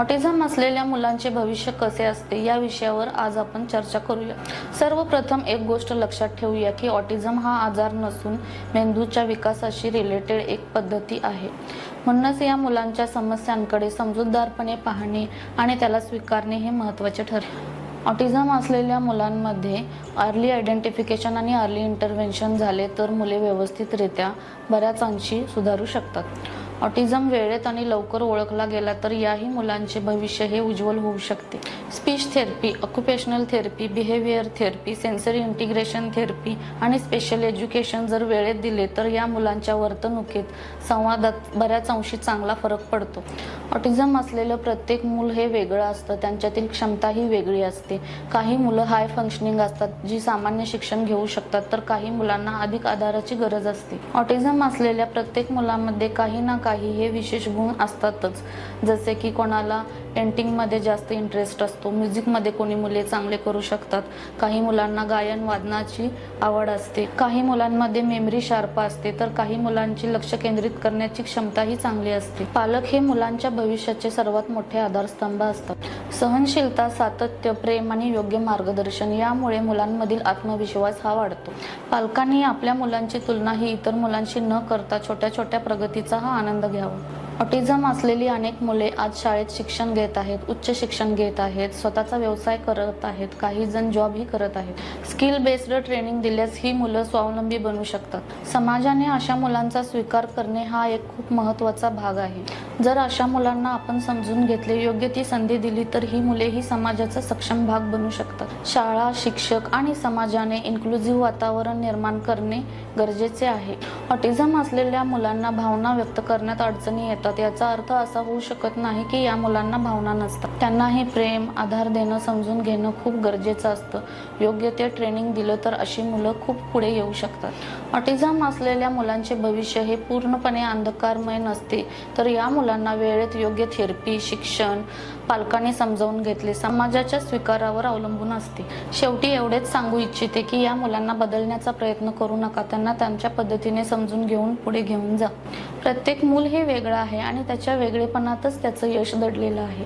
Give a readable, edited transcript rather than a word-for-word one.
Autism असलेल्या मुलांचे भविष्य कसे असते या विषयावर आज आपण चर्चा करूया। सर्वप्रथम एक गोष्ट लक्षात ठेवूया की ऑटिझम हा आजार नसून मेंदूच्या विकासाशी रिलेटेड एक पद्धती आहे। म्हणूनच या मुलांच्या समस्यांकडे समजूतदारपणे पाहणे आणि त्याला स्वीकारणे हे महत्त्वाचे ठरते। ऑटिझम असलेल्या मुलांमध्ये अर्ली आयडेंटिफिकेशन आणि अर्ली इंटरव्हेन्शन झाले तर मुले व्यवस्थितरित्या बऱ्याच अंशी सुधारू शकतात। ऑटिझम वेळेत आणि लवकर ओळखला गेला तर याही मुलांचे भविष्य हे उज्ज्वल होऊ शकते। Speech therapy, occupational therapy, behaviour therapy, sensory integration therapy आणि स्पेशल एज्युकेशन जर वेळेत दिले तर या मुलांच्या वर्तणुकीत, संवादात बऱ्याच अंशी चांगला फरक पडतो। ऑटिझम असलेलं प्रत्येक मूल हे वेगळं असतं, त्यांच्यातील क्षमताही वेगळी असते। काही मुलं हाय फंक्शनिंग असतात जी सामान्य शिक्षण घेऊ शकतात, तर काही मुलांना अधिक आधाराची गरज असते। ऑटिझम असलेल्या प्रत्येक मुलामध्ये काही ना काही हे विशेष गुण असतातच, जसे की कोणाला पेंटिंगमध्ये जास्त इंटरेस्ट असतो, म्युझिकमध्ये कोणी मुले चांगले करू शकतात, काही मुलांना गायन वादनाची आवड असते, काही मुलांमध्ये मेमरी शार्प असते, तर काही मुलांची लक्ष केंद्रित करण्याची क्षमताही चांगली असते। पालक हे मुलांच्या भविष्याचे सर्वात मोठे आधारस्तंभ असतात। सहनशीलता, सातत्य, प्रेम आणि योग्य मार्गदर्शन यामुळे मुलांमधील आत्मविश्वास हा वाढतो। पालकांनी आपल्या मुलांची तुलना ही इतर मुलांशी न करता छोट्या छोट्या प्रगतीचा हा आनंद घ्यावा। ऑटिझम असलेली अनेक मुले आज शाळेत शिक्षण घेत आहेत, उच्च शिक्षण घेत आहेत, स्वतःचा व्यवसाय करत आहेत, काही जण जॉबही करत आहेत। स्किल बेस्ड ट्रेनिंग दिल्यास ही मुलं स्वावलंबी बनू शकतात। समाजाने अशा मुलांचा स्वीकार करणे हा एक खूप महत्त्वाचा भाग आहे। जर अशा मुलांना आपण समजून घेतले, योग्य ती संधी दिली तर ही मुले ही समाजाचा सक्षम भाग बनू शकतात। शाळा, शिक्षक आणि समाजाने इन्क्लुझिव्ह वातावरण निर्माण करणे गरजेचे आहे। ऑटिझम असलेल्या मुलांना भावना व्यक्त करण्यात अडचणी येतात, याचा अर्थ असा होऊ शकत नाही की या मुलांना भावना नसतात। त्यांनाही प्रेम, आधार देणं, समजून घेणं खूप गरजेचं असतं। योग्य ते ट्रेनिंग दिलं तर अशी मुलं खूप पुढे येऊ शकतात। ऑटिझम असलेल्या मुलांचे भविष्य हे पूर्णपणे अंधकारमय नसते, तर या मुलांना वेळेत योग्य थेरपी, शिक्षण, पालकांनी समजावून घेतले, समाजाच्या स्वीकारावर अवलंबून असते। शेवटी एवढेच सांगू इच्छिते की या मुलांना बदलण्याचा प्रयत्न करू नका, त्यांना त्यांच्या पद्धतीने समजून घेऊन पुढे घेऊन जा। प्रत्येक मूल हे वेगळं आहे आणि त्याच्या वेगळेपणातच त्याचं यश दडलेलं आहे।